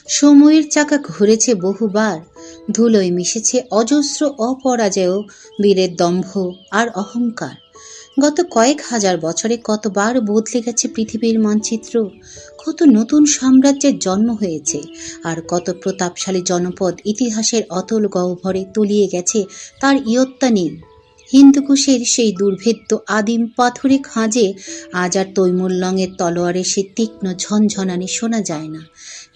সময়ের চাকা ঘুরেছে বহুবার, ধুলোয় মিশেছে অজস্র অপরাজেয় বীরের দম্ভ আর অহংকার। গত কয়েক হাজার বছরে কতবার বদলে গেছে পৃথিবীর মানচিত্র, কত নতুন সাম্রাজ্যের জন্ম হয়েছে, আর কত প্রতাপশালী জনপদ ইতিহাসের অতল গহ্বরে তলিয়ে গেছে তার ইয়ত্তা নেই। হিন্দুকুশের সেই দুর্ভেদ্য আদিম পাথুরে খাঁজে আজ আর তৈমুরলঙের তলোয়ারের সে তীক্ষ্ণ ঝনঝনানি শোনা যায় না।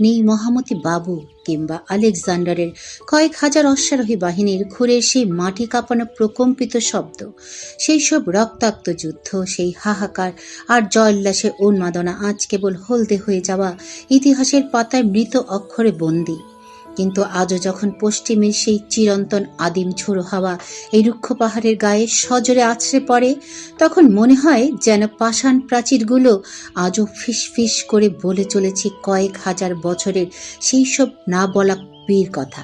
নেই মহামতি বাবু কিংবা আলেকজান্ডারের কয়েক হাজার অশ্বারোহী বাহিনীর খুরের সেই মাটি কাঁপানো প্রকম্পিত শব্দ। সেই সব রক্তাক্ত যুদ্ধ, সেই হাহাকার আর জয়োল্লাসের উন্মাদনা আজ কেবল হলদে হয়ে যাওয়া ইতিহাসের পাতায় মৃত অক্ষরে বন্দী। কিন্তু আজও যখন পশ্চিমের সেই চিরন্তন আদিম ঝোড়ো হাওয়া এই রুক্ষ পাহাড়ের গায়ে সজোরে আছড়ে পড়ে, তখন মনে হয় যেন পাষাণ প্রাচীরগুলো আজও ফিস ফিস করে বলে চলেছে কয়েক হাজার বছরের সেই সব না বলা বীর কথা।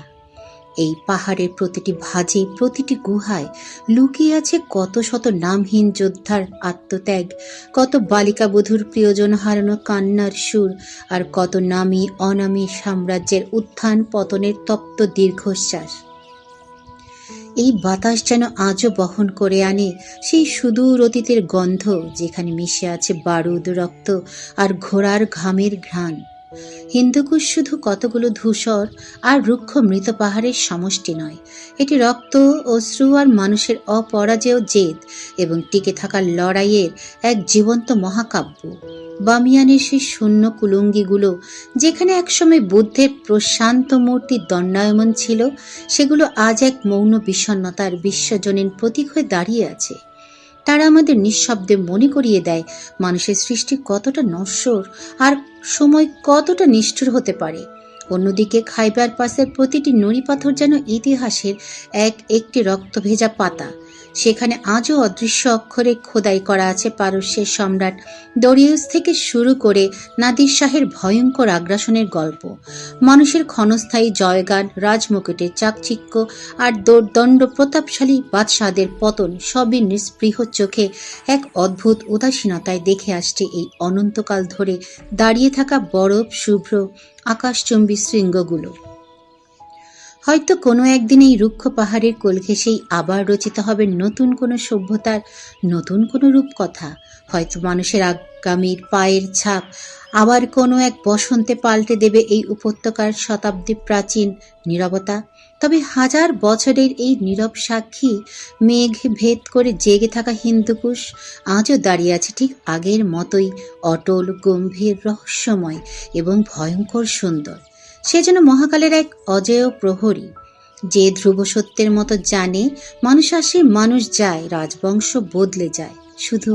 এই পাহাড়ের প্রতিটি ভাঁজে, প্রতিটি গুহায় লুকিয়ে আছে কত শত নামহীন যোদ্ধার আত্মত্যাগ, কত বালিকা বধূর প্রিয়জন হারানো কান্নার সুর, আর কত নামী অনামী সাম্রাজ্যের উত্থান পতনের তপ্ত দীর্ঘশ্বাস। এই বাতাস যেন আজও বহন করে আনে সেই সুদূর অতীতের গন্ধ, যেখানে মিশে আছে বারুদ, রক্ত আর ঘোড়ার ঘামের ঘ্রাণ। হিন্দুকুশ শুধু কতগুলো ধূসর আর রুক্ষ মৃত পাহাড়ের সমষ্টি নয়, এটি রক্ত, অশ্রু আর মানুষের অপরাজেয় জেদ এবং টিকে থাকার লড়াইয়ের এক জীবন্ত মহাকাব্য। বামিয়ানের সেই শূন্য কুলুঙ্গিগুলো, যেখানে একসময় বুদ্ধের প্রশান্ত মূর্তি দণ্ডায়মান ছিল, সেগুলো আজ এক মৌন বিষণ্ণতার বিশ্বজনীন প্রতীক হয়ে দাঁড়িয়ে আছে। তারা আমাদের নিঃশব্দে মনে করিয়ে দেয় মানুষের সৃষ্টি কতটা নশ্বর আর সময় কতটা নিষ্ঠুর হতে পারে। অন্যদিকে খাইবার পাসের প্রতিটি নুড়ি পাথর যেন ইতিহাসের এক একটি রক্তভেজা পাতা। সেখানে আজও অদৃশ্য অক্ষরে খোদাই করা আছে পারস্যের সম্রাট দরিউস থেকে শুরু করে নাদির শাহের ভয়ঙ্কর আগ্রাসনের গল্প। মানুষের ক্ষণস্থায়ী জয়গান, রাজমুকুটের চাকচিক্য আর দোর্দণ্ড প্রতাপশালী বাদশাহদের পতন সবই নিস্পৃহ চোখে এক অদ্ভুত উদাসীনতায় দেখে আসছে এই অনন্তকাল ধরে দাঁড়িয়ে থাকা বরফ শুভ্র আকাশচুম্বী শৃঙ্গগুলো। হয়তো কোনো একদিন এই রুক্ষ পাহাড়ের কোল ঘেঁষেই আবার রচিত হবে নতুন কোনো সভ্যতার নতুন কোনো রূপকথা। হয়তো মানুষের আগামীর পায়ের ছাপ আবার কোনো এক বসন্তে পাল্টে দেবে এই উপত্যকার শতাব্দী প্রাচীন নীরবতা। তবে হাজার বছরের এই নীরব সাক্ষী, মেঘ ভেদ করে জেগে থাকা হিন্দুকুশ আজও দাঁড়িয়ে আছে ঠিক আগের মতোই, অটল, গম্ভীর, রহস্যময় এবং ভয়ঙ্কর সুন্দর। সে যেন মহাকালের এক অজেয় প্রহরী, যে ধ্রুব সত্যের মতো জানে মানুষ আসে, মানুষ যায়, রাজবংশ বদলে যায়, শুধু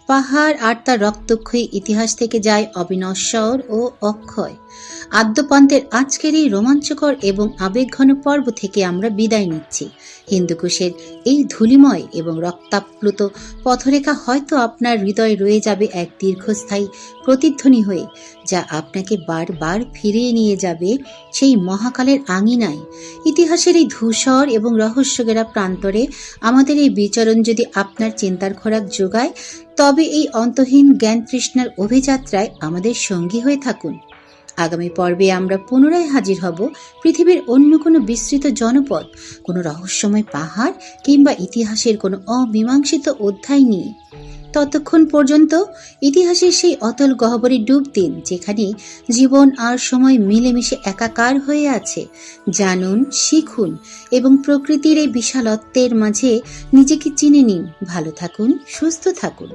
পাহাড় আর তার রক্তক্ষয়ী ইতিহাস থেকে যায় অবিনশ্বর ও অক্ষয়। আদ্যপান্তের আজকের এই রোমাঞ্চকর এবং আবেগঘন পর্ব থেকে আমরা বিদায় নিচ্ছি। হিন্দুকুশের এই ধূলিময় এবং রক্তাপ্লুত পথরেখা হয়তো আপনার হৃদয়ে রয়ে যাবে এক দীর্ঘস্থায়ী প্রতিধ্বনি হয়ে, যা আপনাকে বারবার ফিরিয়ে নিয়ে যাবে সেই মহাকালের আঙিনায়। ইতিহাসের এই ধূসর এবং রহস্যঘেরা প্রান্তরে আমাদের এই বিচরণ যদি আপনার চিন্তার খোরাক যোগায়, তবে এই অন্তহীন জ্ঞান তৃষ্ণার অভিযাত্রায় আমাদের সঙ্গী হয়ে থাকুন। আগামী পর্বে আমরা পুনরায় হাজির হব পৃথিবীর অন্য কোনো বিস্তৃত জনপদ, কোনো রহস্যময় পাহাড় কিংবা ইতিহাসের কোনো অমীমাংসিত অধ্যায় নিয়ে। ততক্ষণ পর্যন্ত ইতিহাসের সেই অতল গহ্বরে ডুব দিন, যেখানে জীবন আর সময় মিলেমিশে একাকার হয়ে আছে। জানুন, শিখুন এবং প্রকৃতির এই বিশালত্বের মাঝে নিজেকে চিনে নিন। ভালো থাকুন, সুস্থ থাকুন।